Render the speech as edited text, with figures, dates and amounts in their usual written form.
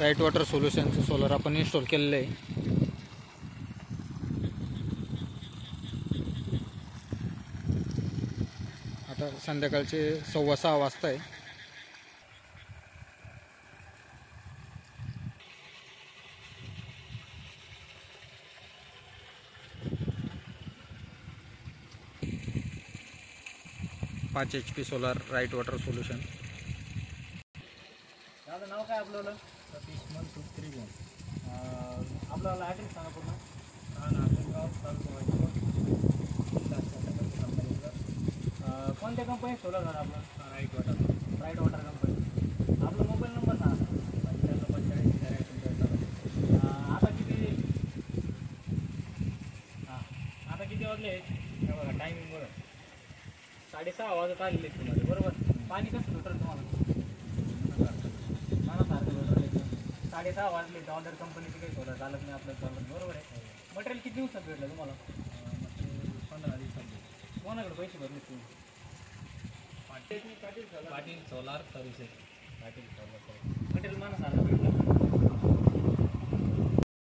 Right water सोल्युशनचं solar आपण install केलेलं आहे। आता संध्याकाळचे 6:15 वाजता आहे। पाच HP solar right water solution. दादा नाव काय आपलं? सतीश मनसुख त्रिभुवन। आपल्याला ॲड्रेस सांगा पूर्ण। नांदगाव तालुका कोणत्या कंपनी सोलर झालं आपलं? Right water company. आपला मोबाईल नंबर सांगा। 95 आता किती वाजले? हे बघा टायमिंग बघा, 6:30 वाजत आलेले आहेत तुम्हाला, बरोबर? पाणी कसं भेटलं तुम्हाला? मनासारखं भेटलं। 6:30 वाजले तर ऑर्डर कंपनीची काही सोलर चालत नाही, आपलं चालत, बरोबर आहे? मटेरियल किती दिवसात भेटलं तुम्हाला? 15 दिवसात। कोणाकडे पैसे भरले तुम्ही? Patil solar services. मटेरियल मनासारखं भेटलं।